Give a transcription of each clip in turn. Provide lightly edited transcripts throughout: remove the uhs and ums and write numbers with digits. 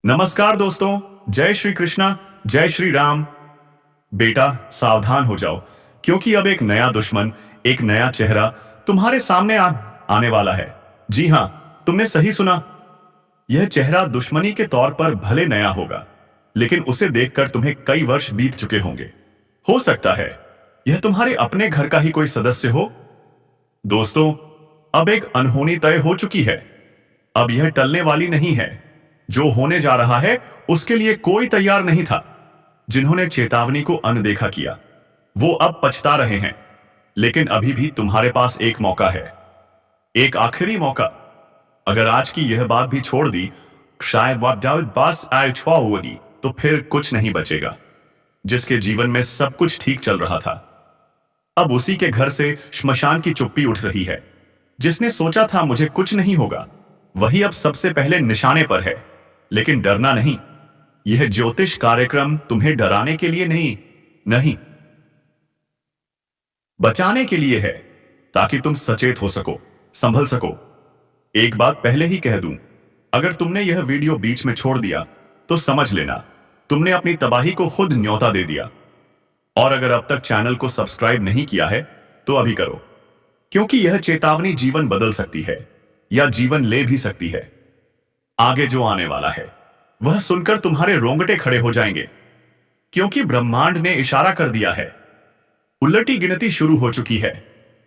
नमस्कार दोस्तों। जय श्री कृष्णा, जय श्री राम। बेटा सावधान हो जाओ, क्योंकि अब एक नया दुश्मन, एक नया चेहरा तुम्हारे सामने आने वाला है। जी हाँ, तुमने सही सुना। यह चेहरा दुश्मनी के तौर पर भले नया होगा, लेकिन उसे देखकर तुम्हें कई वर्ष बीत चुके होंगे। हो सकता है यह तुम्हारे अपने घर का ही कोई सदस्य हो। दोस्तों, अब एक अनहोनी तय हो चुकी है। अब यह टलने वाली नहीं है। जो होने जा रहा है उसके लिए कोई तैयार नहीं था। जिन्होंने चेतावनी को अनदेखा किया वो अब पछता रहे हैं। लेकिन अभी भी तुम्हारे पास एक मौका है, एक आखिरी मौका। अगर आज की यह बात भी छोड़ दी, शायद बस होगी, तो फिर कुछ नहीं बचेगा। जिसके जीवन में सब कुछ ठीक चल रहा था, अब उसी के घर से श्मशान की चुप्पी उठ रही है। जिसने सोचा था मुझे कुछ नहीं होगा, वही अब सबसे पहले निशाने पर है। लेकिन डरना नहीं। यह ज्योतिष कार्यक्रम तुम्हें डराने के लिए नहीं, नहीं, बचाने के लिए है, ताकि तुम सचेत हो सको, संभल सको। एक बात पहले ही कह दूं, अगर तुमने यह वीडियो बीच में छोड़ दिया तो समझ लेना तुमने अपनी तबाही को खुद न्योता दे दिया। और अगर अब तक चैनल को सब्सक्राइब नहीं किया है तो अभी करो, क्योंकि यह चेतावनी जीवन बदल सकती है या जीवन ले भी सकती है। आगे जो आने वाला है वह सुनकर तुम्हारे रोंगटे खड़े हो जाएंगे, क्योंकि ब्रह्मांड ने इशारा कर दिया है। उलटी गिनती शुरू हो चुकी है।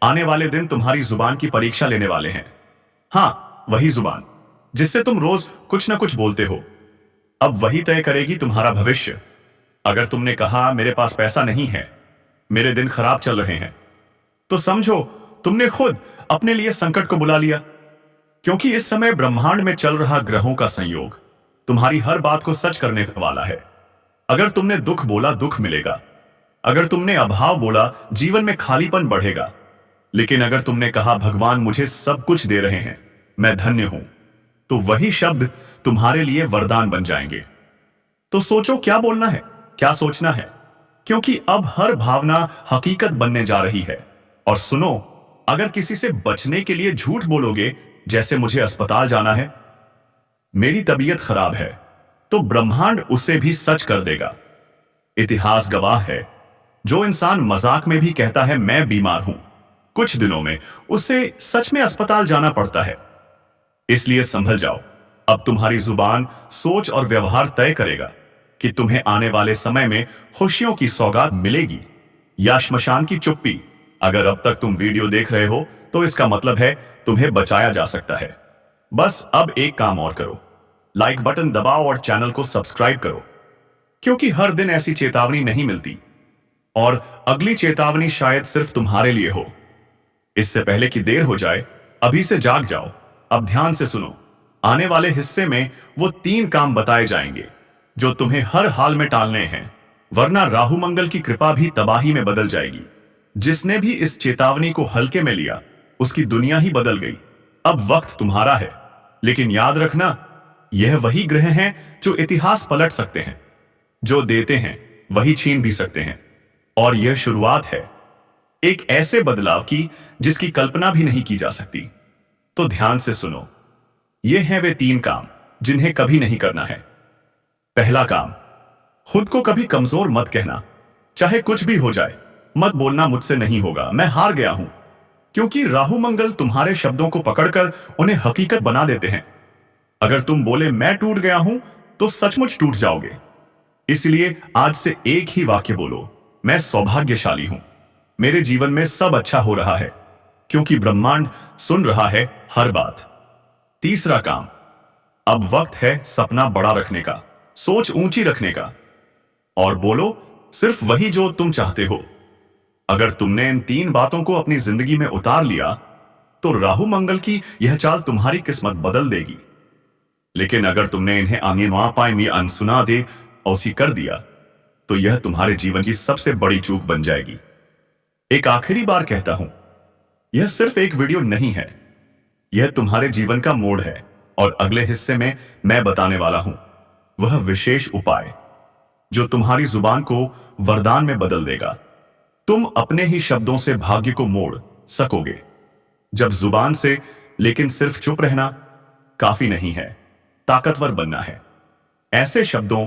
आने वाले दिन तुम्हारी जुबान की परीक्षा लेने वाले हैं। हां, वही जुबान जिससे तुम रोज कुछ ना कुछ बोलते हो, अब वही तय करेगी तुम्हारा भविष्य। अगर तुमने कहा मेरे पास पैसा नहीं है, मेरे दिन खराब चल रहे हैं, तो समझो तुमने खुद अपने लिए संकट को बुला लिया। क्योंकि इस समय ब्रह्मांड में चल रहा ग्रहों का संयोग तुम्हारी हर बात को सच करने वाला है। अगर तुमने दुख बोला, दुख मिलेगा। अगर तुमने अभाव बोला, जीवन में खालीपन बढ़ेगा। लेकिन अगर तुमने कहा भगवान मुझे सब कुछ दे रहे हैं, मैं धन्य हूं, तो वही शब्द तुम्हारे लिए वरदान बन जाएंगे। तो सोचो क्या बोलना है, क्या सोचना है, क्योंकि अब हर भावना हकीकत बनने जा रही है। और सुनो, अगर किसी से बचने के लिए झूठ बोलोगे, जैसे मुझे अस्पताल जाना है, मेरी तबीयत खराब है, तो ब्रह्मांड उसे भी सच कर देगा। इतिहास गवाह है, जो इंसान मजाक में भी कहता है मैं बीमार हूं, कुछ दिनों में उसे सच में अस्पताल जाना पड़ता है। इसलिए संभल जाओ। अब तुम्हारी जुबान, सोच और व्यवहार तय करेगा कि तुम्हें आने वाले समय में खुशियों की सौगात मिलेगी या श्मशान की चुप्पी। अगर अब तक तुम वीडियो देख रहे हो तो इसका मतलब है तुम्हें बचाया जा सकता है। बस अब एक काम और करो, लाइक बटन दबाओ और चैनल को सब्सक्राइब करो, क्योंकि हर दिन ऐसी चेतावनी नहीं मिलती। और अगली चेतावनी शायद सिर्फ तुम्हारे लिए हो। इससे पहले कि देर हो जाए, अभी से जाग जाओ। अब ध्यान से सुनो। आने वाले हिस्से में वो 3 काम बताए जाएंगे जो तुम्हें हर हाल में टालने हैं, वरना राहु मंगल की कृपा भी तबाही में बदल जाएगी। जिसने भी इस चेतावनी को हल्के में लिया, उसकी दुनिया ही बदल गई। अब वक्त तुम्हारा है, लेकिन याद रखना, यह वही ग्रह हैं जो इतिहास पलट सकते हैं। जो देते हैं वही छीन भी सकते हैं। और यह शुरुआत है एक ऐसे बदलाव की जिसकी कल्पना भी नहीं की जा सकती। तो ध्यान से सुनो, ये हैं वे 3 काम जिन्हें कभी नहीं करना है। पहला काम, खुद को कभी कमजोर मत कहना। चाहे कुछ भी हो जाए, मत बोलना मुझसे नहीं होगा, मैं हार गया हूं। क्योंकि राहु मंगल तुम्हारे शब्दों को पकड़कर उन्हें हकीकत बना देते हैं। अगर तुम बोले मैं टूट गया हूं, तो सचमुच टूट जाओगे। इसलिए आज से एक ही वाक्य बोलो, मैं सौभाग्यशाली हूं, मेरे जीवन में सब अच्छा हो रहा है, क्योंकि ब्रह्मांड सुन रहा है हर बात। तीसरा काम, अब वक्त है सपना बड़ा रखने का, सोच ऊंची रखने का, और बोलो सिर्फ वही जो तुम चाहते हो। अगर तुमने इन 3 बातों को अपनी जिंदगी में उतार लिया, तो राहु मंगल की यह चाल तुम्हारी किस्मत बदल देगी। लेकिन अगर तुमने इन्हें अनसुना दे औसी कर दिया, तो यह तुम्हारे जीवन की सबसे बड़ी चूक बन जाएगी। एक आखिरी बार कहता हूं, यह सिर्फ एक वीडियो नहीं है, यह तुम्हारे जीवन का मोड़ है। और अगले हिस्से में मैं बताने वाला हूं वह विशेष उपाय जो तुम्हारी जुबान को वरदान में बदल देगा। तुम अपने ही शब्दों से भाग्य को मोड़ सकोगे। जब जुबान से लेकिन सिर्फ चुप रहना काफी नहीं है, ताकतवर बनना है। ऐसे शब्दों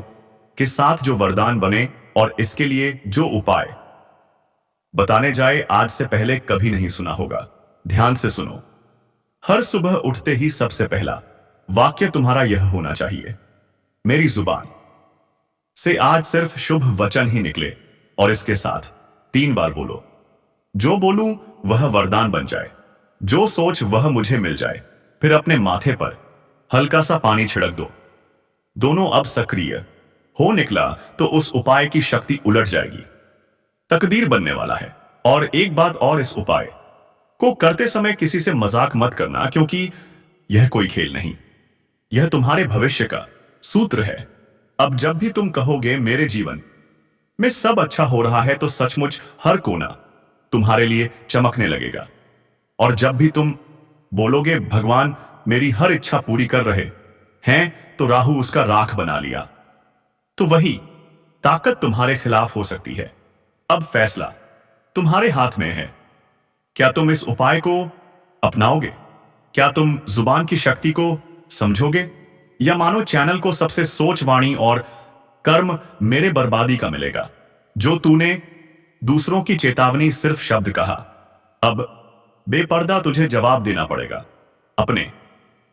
के साथ जो वरदान बने और इसके लिए जो उपाय बताने जाए आज से पहले कभी नहीं सुना होगा। ध्यान से सुनो। हर सुबह उठते ही सबसे पहला वाक्य तुम्हारा यह होना चाहिए, मेरी जुबान से आज सिर्फ शुभ वचन ही निकले, और इसके साथ 3 बार बोलो, जो बोलूं वह वरदान बन जाए, जो सोच वह मुझे मिल जाए। फिर अपने माथे पर हल्का सा पानी छिड़क दो। दोनों अब सक्रिय हो निकला तो उस उपाय की शक्ति उलट जाएगी, तकदीर बनने वाला है। और एक बात और, इस उपाय को करते समय किसी से मजाक मत करना, क्योंकि यह कोई खेल नहीं, यह तुम्हारे भविष्य का सूत्र है। अब जब भी तुम कहोगे मेरे जीवन में सब अच्छा हो रहा है, तो सचमुच हर कोना तुम्हारे लिए चमकने लगेगा। और जब भी तुम बोलोगे भगवान मेरी हर इच्छा पूरी कर रहे हैं, तो राहु उसका राख बना लिया, तो वही ताकत तुम्हारे खिलाफ हो सकती है। अब फैसला तुम्हारे हाथ में है। क्या तुम इस उपाय को अपनाओगे? क्या तुम जुबान की शक्ति को समझोगे, या मानो चैनल को सबसे सोच वाणी और कर्म मेरे बर्बादी का मिलेगा, जो तूने दूसरों की चेतावनी सिर्फ शब्द कहा। अब बेपर्दा तुझे जवाब देना पड़ेगा, अपने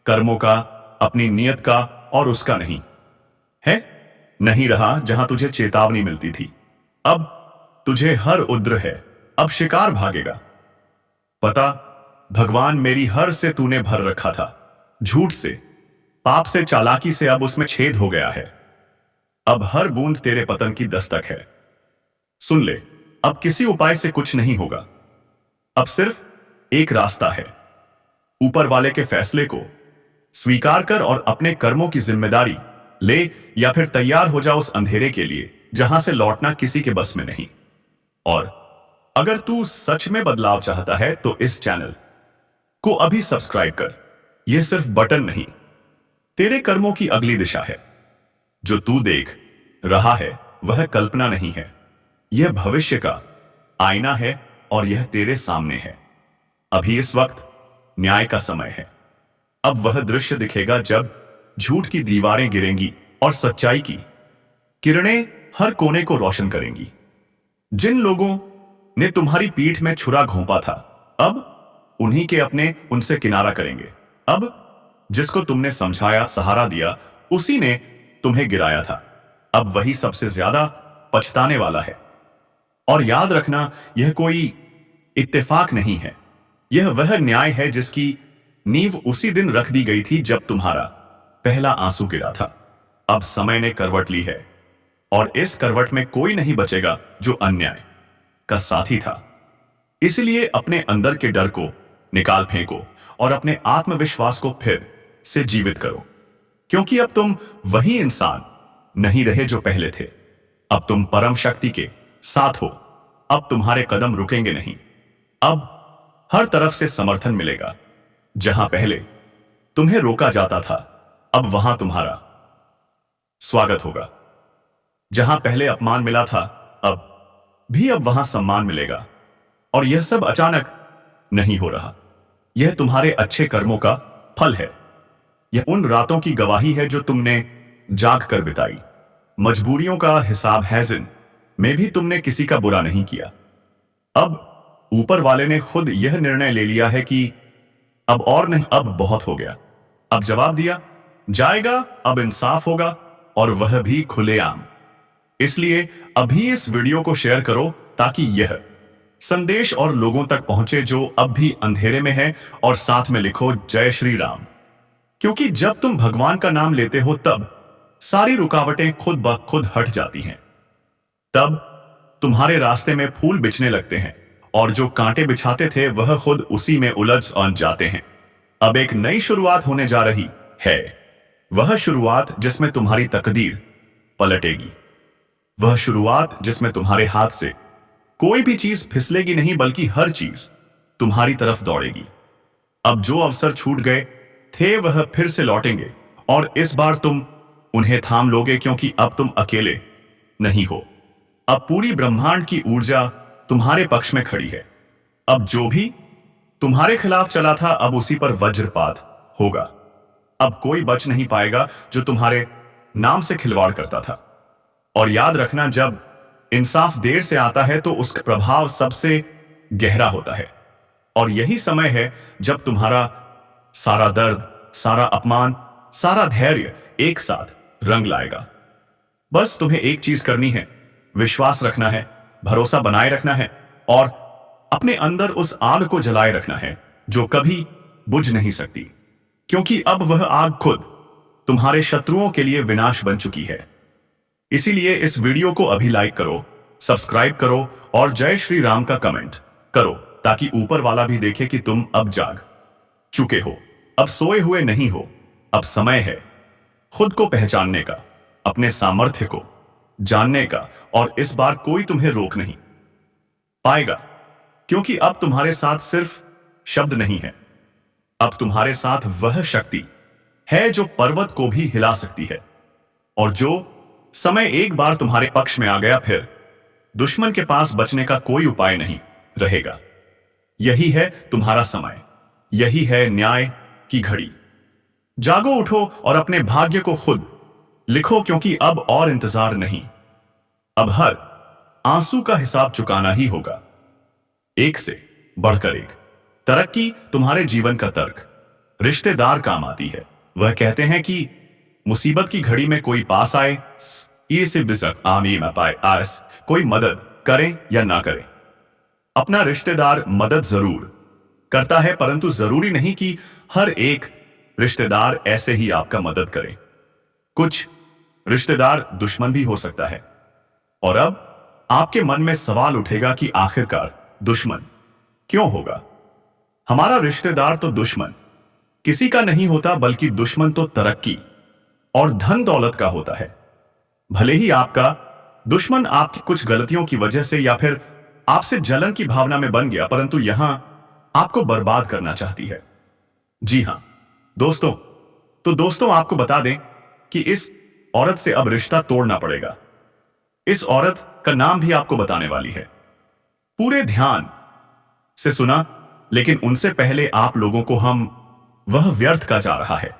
कर्मों का, अपनी नियत का, और उसका नहीं है नहीं रहा जहां तुझे चेतावनी मिलती थी। अब तुझे हर उद्र है, अब शिकार भागेगा। पता भगवान मेरी हर से तूने भर रखा था, झूठ से, पाप से, चालाकी से, अब उसमें छेद हो गया है। अब हर बूंद तेरे पतन की दस्तक है। सुन ले, अब किसी उपाय से कुछ नहीं होगा। अब सिर्फ एक रास्ता है, ऊपर वाले के फैसले को स्वीकार कर और अपने कर्मों की जिम्मेदारी ले, या फिर तैयार हो जा उस अंधेरे के लिए जहां से लौटना किसी के बस में नहीं। और अगर तू सच में बदलाव चाहता है तो इस चैनल को अभी सब्सक्राइब कर। यह सिर्फ बटन नहीं, तेरे कर्मों की अगली दिशा है। जो तू देख रहा है वह कल्पना नहीं है, यह भविष्य का आईना है, और यह तेरे सामने है। अभी इस वक्त न्याय का समय है। अब वह दृश्य दिखेगा जब झूठ की दीवारें गिरेंगी और सच्चाई की किरणें हर कोने को रोशन करेंगी। जिन लोगों ने तुम्हारी पीठ में छुरा घोंपा था, अब उन्हीं के अपने उनसे किनारा करेंगे। अब जिसको तुमने समझाया, सहारा दिया, उसी ने तुम्हें गिराया था, अब वही सबसे ज्यादा पछताने वाला है। और याद रखना, यह कोई इत्तेफाक नहीं है, यह वह न्याय है जिसकी नींव उसी दिन रख दी गई थी जब तुम्हारा पहला आंसू गिरा था। अब समय ने करवट ली है, और इस करवट में कोई नहीं बचेगा जो अन्याय का साथी था। इसलिए अपने अंदर के डर को निकाल फेंको और अपने आत्मविश्वास को फिर से जीवित करो, क्योंकि अब तुम वही इंसान नहीं रहे जो पहले थे। अब तुम परम शक्ति के साथ हो। अब तुम्हारे कदम रुकेंगे नहीं। अब हर तरफ से समर्थन मिलेगा। जहां पहले तुम्हें रोका जाता था, अब वहां तुम्हारा स्वागत होगा। जहां पहले अपमान मिला था, अब वहां सम्मान मिलेगा। और यह सब अचानक नहीं हो रहा, यह तुम्हारे अच्छे कर्मों का फल है। यह उन रातों की गवाही है जो तुमने जाग कर बिताई। मजबूरियों का हिसाब है, जिन में भी तुमने किसी का बुरा नहीं किया। अब ऊपर वाले ने खुद यह निर्णय ले लिया है कि अब और नहीं, अब बहुत हो गया। अब जवाब दिया जाएगा, अब इंसाफ होगा, और वह भी खुलेआम। इसलिए अभी इस वीडियो को शेयर करो ताकि यह संदेश और लोगों तक पहुंचे जो अब भी अंधेरे में है, और साथ में लिखो जय श्री राम। क्योंकि जब तुम भगवान का नाम लेते हो तब सारी रुकावटें खुद ब खुद हट जाती हैं। तब तुम्हारे रास्ते में फूल बिछने लगते हैं, और जो कांटे बिछाते थे वह खुद उसी में उलझ जाते हैं। अब एक नई शुरुआत होने जा रही है, वह शुरुआत जिसमें तुम्हारी तकदीर पलटेगी, वह शुरुआत जिसमें तुम्हारे हाथ से कोई भी चीज फिसलेगी नहीं, बल्कि हर चीज तुम्हारी तरफ दौड़ेगी। अब जो अवसर छूट गए थे वह फिर से लौटेंगे, और इस बार तुम उन्हें थाम लोगे, क्योंकि अब तुम अकेले नहीं हो। अब पूरी ब्रह्मांड की ऊर्जा तुम्हारे पक्ष में खड़ी है। अब जो भी तुम्हारे खिलाफ चला था, अब उसी पर वज्रपात होगा। अब कोई बच नहीं पाएगा जो तुम्हारे नाम से खिलवाड़ करता था। और याद रखना, जब इंसाफ देर से आता है तो उसका प्रभाव सबसे गहरा होता है। और यही समय है जब तुम्हारा सारा दर्द, सारा अपमान, सारा धैर्य एक साथ रंग लाएगा। बस तुम्हें एक चीज करनी है, विश्वास रखना है, भरोसा बनाए रखना है और अपने अंदर उस आग को जलाए रखना है जो कभी बुझ नहीं सकती, क्योंकि अब वह आग खुद तुम्हारे शत्रुओं के लिए विनाश बन चुकी है। इसीलिए इस वीडियो को अभी लाइक करो, सब्सक्राइब करो और जय श्री राम का कमेंट करो, ताकि ऊपर वाला भी देखे कि तुम अब जाग चुके हो, अब सोए हुए नहीं हो। अब समय है खुद को पहचानने का, अपने सामर्थ्य को जानने का, और इस बार कोई तुम्हें रोक नहीं पाएगा, क्योंकि अब तुम्हारे साथ सिर्फ शब्द नहीं है, अब तुम्हारे साथ वह शक्ति है जो पर्वत को भी हिला सकती है। और जो समय एक बार तुम्हारे पक्ष में आ गया, फिर दुश्मन के पास बचने का कोई उपाय नहीं रहेगा। यही है तुम्हारा समय, यही है न्याय की घड़ी। जागो, उठो और अपने भाग्य को खुद लिखो, क्योंकि अब और इंतजार नहीं, अब हर आंसू का हिसाब चुकाना ही होगा। एक से बढ़कर एक तरक्की तुम्हारे जीवन का तर्क रिश्तेदार काम आती है। वह कहते हैं कि मुसीबत की घड़ी में कोई पास आए, ये से बिसक आमी में पाए आस, कोई मदद करें या ना करें, अपना रिश्तेदार मदद जरूर करता है, परंतु जरूरी नहीं कि हर एक रिश्तेदार ऐसे ही आपका मदद करे। कुछ रिश्तेदार दुश्मन भी हो सकता है। और अब आपके मन में सवाल उठेगा कि आखिरकार दुश्मन क्यों होगा? हमारा रिश्तेदार तो दुश्मन किसी का नहीं होता, बल्कि दुश्मन तो तरक्की और धन दौलत का होता है। भले ही आपका दुश्मन आपकी कुछ गलतियों की वजह से या फिर आपसे जलन की भावना में बन गया, परंतु यहां आपको बर्बाद करना चाहती है। जी हां दोस्तों, तो दोस्तों आपको बता दें कि इस औरत से अब रिश्ता तोड़ना पड़ेगा। इस औरत का नाम भी आपको बताने वाली है। पूरे ध्यान से सुना, लेकिन उनसे पहले आप लोगों को हम वह व्यर्थ का जा रहा है।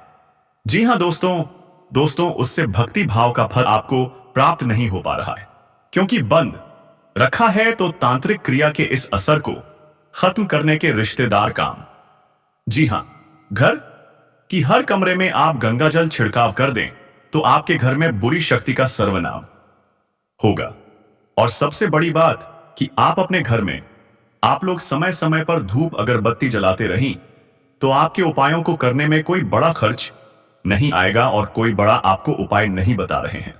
जी हां दोस्तों, उससे भक्ति भाव का फल आपको प्राप्त नहीं हो पा रहा है, क्योंकि बंद रखा है तो तांत्रिक क्रिया के इस असर को खत्म करने के रिश्तेदार काम। जी हां, घर की हर कमरे में आप गंगा जल छिड़काव कर दें तो आपके घर में बुरी शक्ति का सर्वनाम होगा। और सबसे बड़ी बात कि आप अपने घर में आप लोग समय समय पर धूप अगरबत्ती जलाते रहीं तो आपके उपायों को करने में कोई बड़ा खर्च नहीं आएगा, और कोई बड़ा आपको उपाय नहीं बता रहे हैं।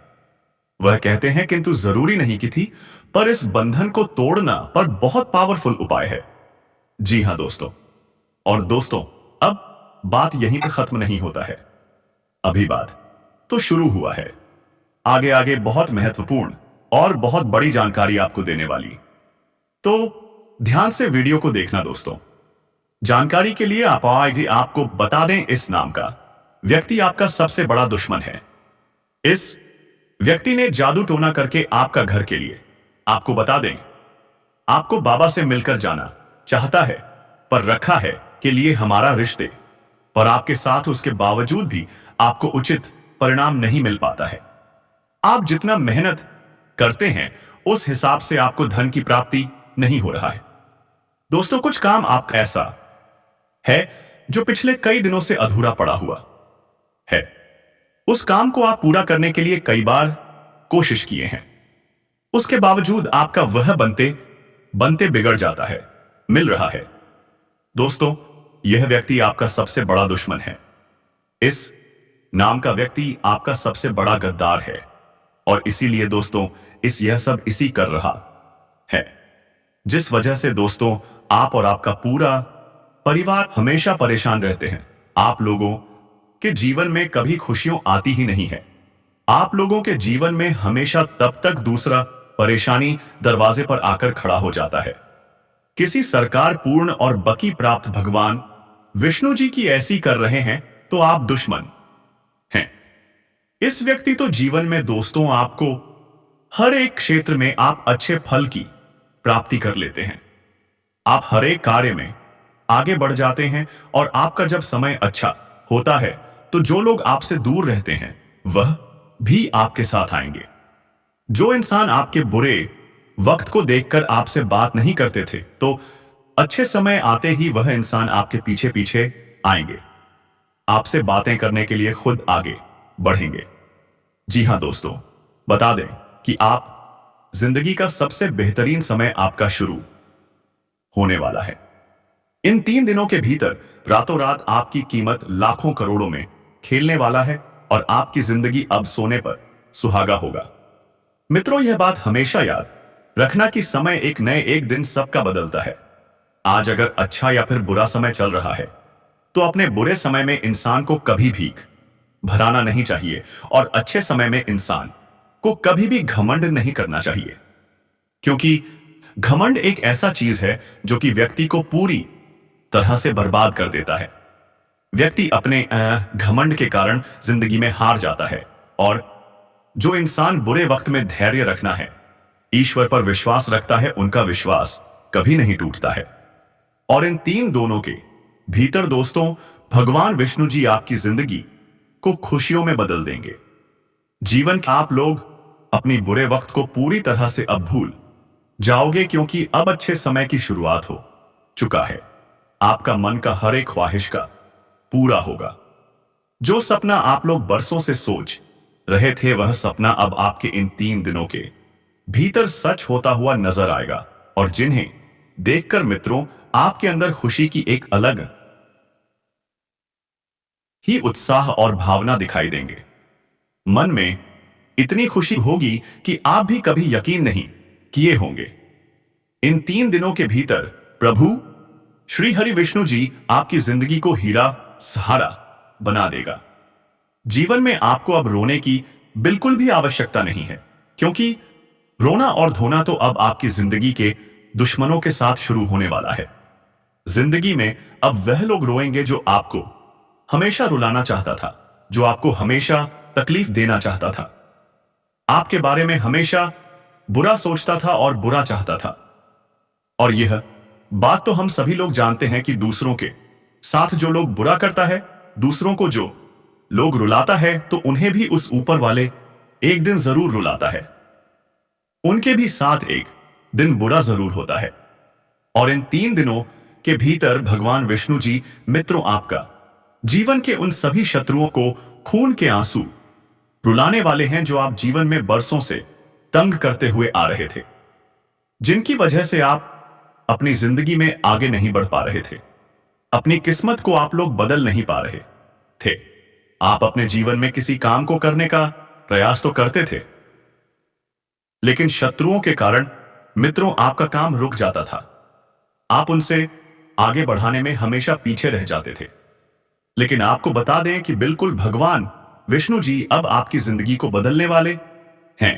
वह कहते हैं किंतु जरूरी नहीं कि थी, पर इस बंधन को तोड़ना पर बहुत पावरफुल उपाय है। जी हां दोस्तों, और दोस्तों अब बात यहीं पर खत्म नहीं होता है, अभी बात तो शुरू हुआ है। आगे आगे बहुत महत्वपूर्ण और बहुत बड़ी जानकारी आपको देने वाली, तो ध्यान से वीडियो को देखना दोस्तों। जानकारी के लिए आप आएगी, आपको बता दें, इस नाम का व्यक्ति आपका सबसे बड़ा दुश्मन है। इस व्यक्ति ने जादू टोना करके आपका घर के लिए, आपको बता दें, आपको बाबा से मिलकर जाना चाहता है, पर रखा है के लिए हमारा रिश्ते, पर आपके साथ उसके बावजूद भी आपको उचित परिणाम नहीं मिल पाता है। आप जितना मेहनत करते हैं उस हिसाब से आपको धन की प्राप्ति नहीं हो रहा है। दोस्तों कुछ काम आपका ऐसा है जो पिछले कई दिनों से अधूरा पड़ा हुआ है। उस काम को आप पूरा करने के लिए कई बार कोशिश किए हैं, उसके बावजूद आपका वह बनते बनते बिगड़ जाता है, मिल रहा है। दोस्तों यह व्यक्ति आपका सबसे बड़ा दुश्मन है। इस नाम का व्यक्ति आपका सबसे बड़ा गद्दार है, और इसीलिए दोस्तों यह सब इसी कर रहा है, जिस वजह से दोस्तों आप और आपका पूरा परिवार हमेशा परेशान रहते हैं। आप लोगों के जीवन में कभी खुशियां आती ही नहीं है। आप लोगों के जीवन में हमेशा तब तक दूसरा परेशानी दरवाजे पर आकर खड़ा हो जाता है। किसी सरकार पूर्ण और बकी प्राप्त भगवान विष्णु जी की ऐसी कर रहे हैं तो आप दुश्मन हैं। इस व्यक्ति तो जीवन में दोस्तों आपको हर एक क्षेत्र में आप अच्छे फल की प्राप्ति कर लेते हैं। आप हर एक कार्य में आगे बढ़ जाते हैं, और आपका जब समय अच्छा होता है तो जो लोग आपसे दूर रहते हैं वह भी आपके साथ आएंगे। जो इंसान आपके बुरे वक्त को देखकर आपसे बात नहीं करते थे, तो अच्छे समय आते ही वह इंसान आपके पीछे पीछे आएंगे, आपसे बातें करने के लिए खुद आगे बढ़ेंगे। जी हां दोस्तों, बता दें कि आप जिंदगी का सबसे बेहतरीन समय आपका शुरू होने वाला है। इन 3 दिनों के भीतर रातों रात आपकी कीमत लाखों करोड़ों में खेलने वाला है और आपकी जिंदगी अब सोने पर सुहागा होगा। मित्रों, यह बात हमेशा याद रखना कि समय एक दिन सबका बदलता है। आज अगर अच्छा या फिर बुरा समय चल रहा है, तो अपने बुरे समय में इंसान को कभी भीख भराना नहीं चाहिए और अच्छे समय में इंसान को कभी भी घमंड नहीं करना चाहिए, क्योंकि घमंड एक ऐसा चीज है जो कि व्यक्ति को पूरी तरह से बर्बाद कर देता है। व्यक्ति अपने घमंड के कारण जिंदगी में हार जाता है, और जो इंसान बुरे वक्त में धैर्य रखना है, ईश्वर पर विश्वास रखता है, उनका विश्वास कभी नहीं टूटता है। और इन 3 दोनों के भीतर दोस्तों, भगवान विष्णु जी आपकी जिंदगी को खुशियों में बदल देंगे। जीवन का आप लोग अपनी बुरे वक्त को पूरी तरह से अब भूल जाओगे, क्योंकि अब अच्छे समय की शुरुआत हो चुका है। आपका मन का हर एक ख्वाहिश का पूरा होगा। जो सपना आप लोग बरसों से सोच रहे थे, वह सपना अब आपके इन 3 दिनों के भीतर सच होता हुआ नजर आएगा, और जिन्हें देखकर मित्रों आपके अंदर खुशी की एक अलग ही उत्साह और भावना दिखाई देंगे। मन में इतनी खुशी होगी कि आप भी कभी यकीन नहीं किए होंगे। इन 3 दिनों के भीतर प्रभु श्री हरि विष्णु जी आपकी जिंदगी को हीरा सहारा बना देगा। जीवन में आपको अब रोने की बिल्कुल भी आवश्यकता नहीं है, क्योंकि रोना और धोना तो अब आपकी जिंदगी के दुश्मनों के साथ शुरू होने वाला है। जिंदगी में अब वह लोग रोएंगे जो आपको हमेशा रुलाना चाहता था, जो आपको हमेशा तकलीफ देना चाहता था, आपके बारे में हमेशा बुरा सोचता था और बुरा चाहता था। और यह बात तो हम सभी लोग जानते हैं कि दूसरों के साथ जो लोग बुरा करता है, दूसरों को जो लोग रुलाता है, तो उन्हें भी उस ऊपर वाले एक दिन जरूर रुलाता है। उनके भी साथ एक दिन बुरा जरूर होता है। और इन 3 दिनों के भीतर भगवान विष्णु जी मित्रों आपका जीवन के उन सभी शत्रुओं को खून के आंसू रुलाने वाले हैं, जो आप जीवन में बरसों से तंग करते हुए आ रहे थे, जिनकी वजह से आप अपनी जिंदगी में आगे नहीं बढ़ पा रहे थे। अपनी किस्मत को आप लोग बदल नहीं पा रहे थे। आप अपने जीवन में किसी काम को करने का प्रयास तो करते थे, लेकिन शत्रुओं के कारण मित्रों आपका काम रुक जाता था। आप उनसे आगे बढ़ाने में हमेशा पीछे रह जाते थे। लेकिन आपको बता दें कि बिल्कुल भगवान विष्णु जी अब आपकी जिंदगी को बदलने वाले हैं।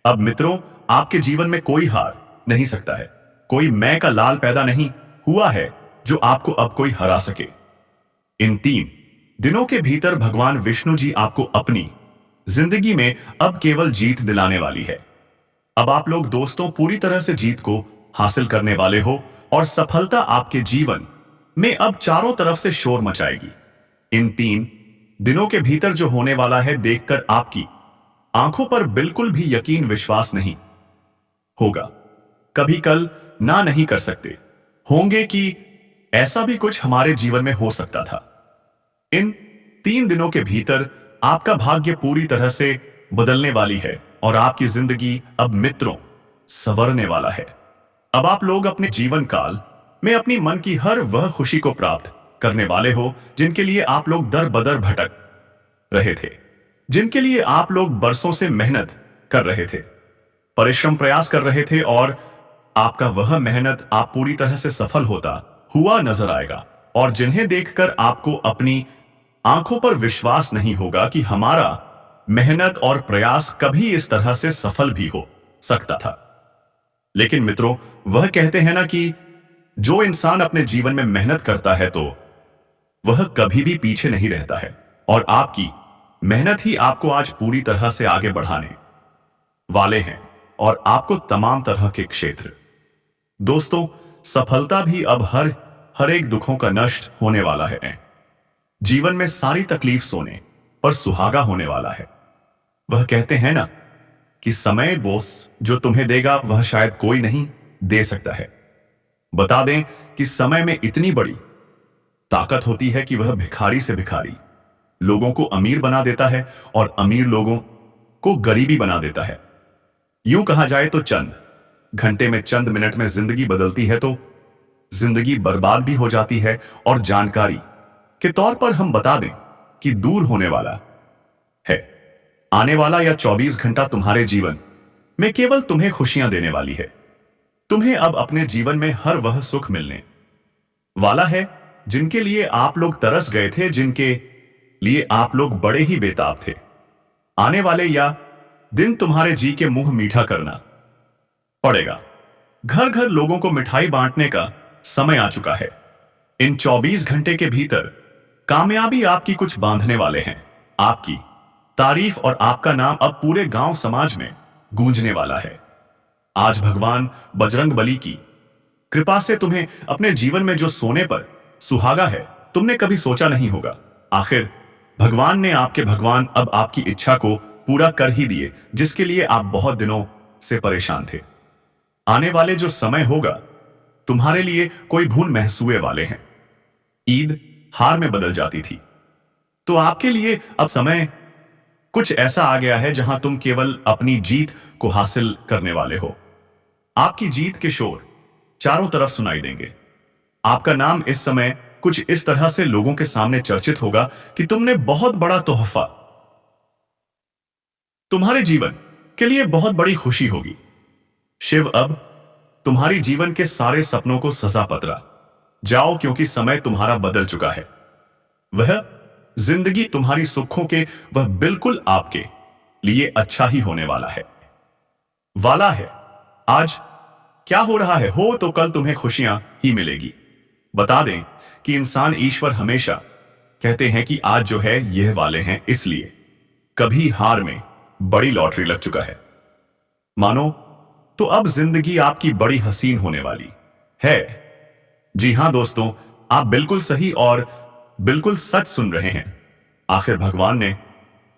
अब मित्रों आपके जीवन में कोई हार नहीं सकता है, कोई मैं का लाल पैदा नहीं हुआ है जो आपको अब कोई हरा सके। इन 3 दिनों के भीतर भगवान विष्णु जी आपको अपनी जिंदगी में अब केवल जीत दिलाने वाली है। अब आप लोग दोस्तों पूरी तरह से जीत को हासिल करने वाले हो, और सफलता आपके जीवन में अब चारों तरफ से शोर मचाएगी। इन 3 दिनों के भीतर जो होने वाला है, देखकर आपकी आंखों पर बिल्कुल भी यकीन विश्वास नहीं होगा। कभी कल ना नहीं कर सकते होंगे कि ऐसा भी कुछ हमारे जीवन में हो सकता था। इन 3 दिनों के भीतर आपका भाग्य पूरी तरह से बदलने वाली है, और आपकी जिंदगी अब मित्रों संवरने वाला है। अब आप लोग अपने जीवन काल में अपनी मन की हर वह खुशी को प्राप्त करने वाले हो, जिनके लिए आप लोग दर बदर भटक रहे थे, जिनके लिए आप लोग बरसों से मेहनत कर रहे थे, परिश्रम प्रयास कर रहे थे, और आपका वह मेहनत आप पूरी तरह से सफल होता हुआ नजर आएगा। और जिन्हें देखकर आपको अपनी आंखों पर विश्वास नहीं होगा कि हमारा मेहनत और प्रयास कभी इस तरह से सफल भी हो सकता था। लेकिन मित्रों वह कहते हैं ना कि जो इंसान अपने जीवन में मेहनत करता है, तो वह कभी भी पीछे नहीं रहता है, और आपकी मेहनत ही आपको आज पूरी तरह से आगे बढ़ाने वाले हैं, और आपको तमाम तरह के क्षेत्र दोस्तों सफलता भी अब हर एक दुखों का नष्ट होने वाला है। जीवन में सारी तकलीफ सोने पर सुहागा होने वाला है। वह कहते हैं ना कि समय बोस जो तुम्हें देगा वह शायद कोई नहीं दे सकता है। बता दें कि समय में इतनी बड़ी ताकत होती है कि वह भिखारी से भिखारी लोगों को अमीर बना देता है और अमीर लोगों को गरीबी बना देता है। यूं कहा जाए तो चंद घंटे में, चंद मिनट में जिंदगी बदलती है तो जिंदगी बर्बाद भी हो जाती है। और जानकारी के तौर पर हम बता दें कि दूर होने वाला है आने वाला या 24 घंटा तुम्हारे जीवन में केवल तुम्हें खुशियां देने वाली है। तुम्हें अब अपने जीवन में हर वह सुख मिलने वाला है जिनके लिए आप लोग तरस गए थे, जिनके लिए आप लोग बड़े ही बेताब थे। आने वाले या दिन तुम्हारे जी के मुंह मीठा करना पड़ेगा। घर घर लोगों को मिठाई बांटने का समय आ चुका है। इन 24 घंटे के भीतर कामयाबी आपकी कुछ बांधने वाले हैं। आपकी तारीफ और आपका नाम अब पूरे गांव समाज में गूंजने वाला है। आज भगवान बजरंगबली की कृपा से तुम्हें अपने जीवन में जो सोने पर सुहागा है तुमने कभी सोचा नहीं होगा। आखिर भगवान ने आपके भगवान अब आपकी इच्छा को पूरा कर ही दिए, जिसके लिए आप बहुत दिनों से परेशान थे। आने वाले जो समय होगा तुम्हारे लिए कोई भूल महसूए वाले हैं। ईद हार में बदल जाती थी तो आपके लिए अब समय कुछ ऐसा आ गया है जहां तुम केवल अपनी जीत को हासिल करने वाले हो। आपकी जीत के शोर चारों तरफ सुनाई देंगे। आपका नाम इस समय कुछ इस तरह से लोगों के सामने चर्चित होगा कि तुमने बहुत बड़ा तोहफा, तुम्हारे जीवन के लिए बहुत बड़ी खुशी होगी। शिव अब तुम्हारी जीवन के सारे सपनों को सजा पतरा जाओ, क्योंकि समय तुम्हारा बदल चुका है। वह जिंदगी तुम्हारी सुखों के वह बिल्कुल आपके लिए अच्छा ही होने वाला है। आज क्या हो रहा है हो तो कल तुम्हें खुशियां ही मिलेगी। बता दें कि इंसान ईश्वर हमेशा कहते हैं कि आज जो है यह वाले हैं, इसलिए कभी हार में बड़ी लॉटरी लग चुका है मानो तो अब जिंदगी आपकी बड़ी हसीन होने वाली है। जी हां दोस्तों, आप बिल्कुल सही और बिल्कुल सच सुन रहे हैं। आखिर भगवान ने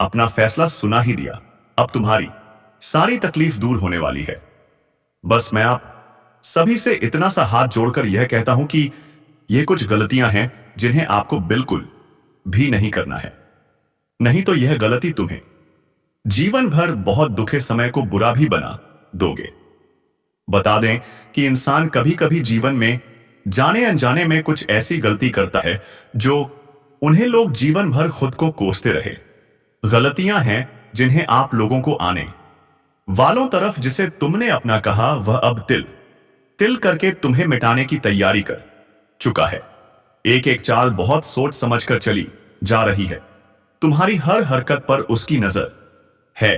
अपना फैसला सुना ही दिया। अब तुम्हारी सारी तकलीफ दूर होने वाली है। बस मैं आप सभी से इतना सा हाथ जोड़कर यह कहता हूं कि यह कुछ गलतियां हैं जिन्हें आपको बिल्कुल भी नहीं करना है, नहीं तो यह गलती तुम्हें जीवन भर बहुत दुखे समय को बुरा भी बना दोगे। बता दें कि इंसान कभी कभी जीवन में जाने अनजाने में कुछ ऐसी गलती करता है जो उन्हें लोग जीवन भर खुद को कोसते रहे। गलतियां हैं जिन्हें आप लोगों को आने वालों तरफ जिसे तुमने अपना कहा वह अब तिल तिल करके तुम्हें मिटाने की तैयारी कर चुका है। एक एक चाल बहुत सोच समझकर चली जा रही है। तुम्हारी हर हरकत पर उसकी नजर है।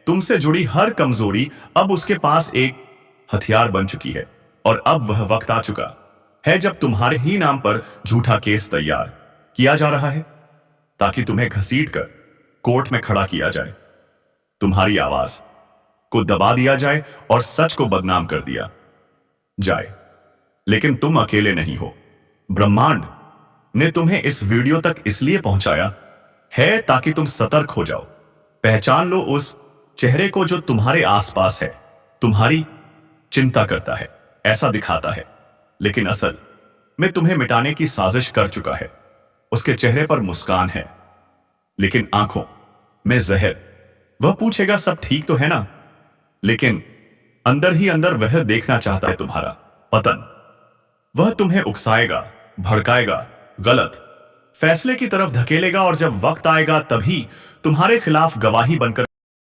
तुमसे जुड़ी हर कमजोरी अब उसके पास एक हथियार बन चुकी है। और अब वह वक्त आ चुका है जब तुम्हारे ही नाम पर झूठा केस तैयार किया जा रहा है ताकि तुम्हें घसीटकर कोर्ट में खड़ा किया जाए, तुम्हारी आवाज को दबा दिया जाए और सच को बदनाम कर दिया जाए। लेकिन तुम अकेले नहीं हो। ब्रह्मांड ने तुम्हें इस वीडियो तक इसलिए पहुंचाया है ताकि तुम सतर्क हो जाओ। पहचान लो उस चेहरे को जो तुम्हारे आसपास है, तुम्हारी चिंता करता है, ऐसा दिखाता है, लेकिन असल में तुम्हें मिटाने की साजिश कर चुका है। उसके चेहरे पर मुस्कान है लेकिन आंखों में जहर। वह पूछेगा सब ठीक तो है ना, लेकिन अंदर ही अंदर वह देखना चाहता है तुम्हारा पतन। वह तुम्हें उकसाएगा, भड़काएगा, गलत फैसले की तरफ धकेलेगा और जब वक्त आएगा तभी तुम्हारे खिलाफ गवाही बनकर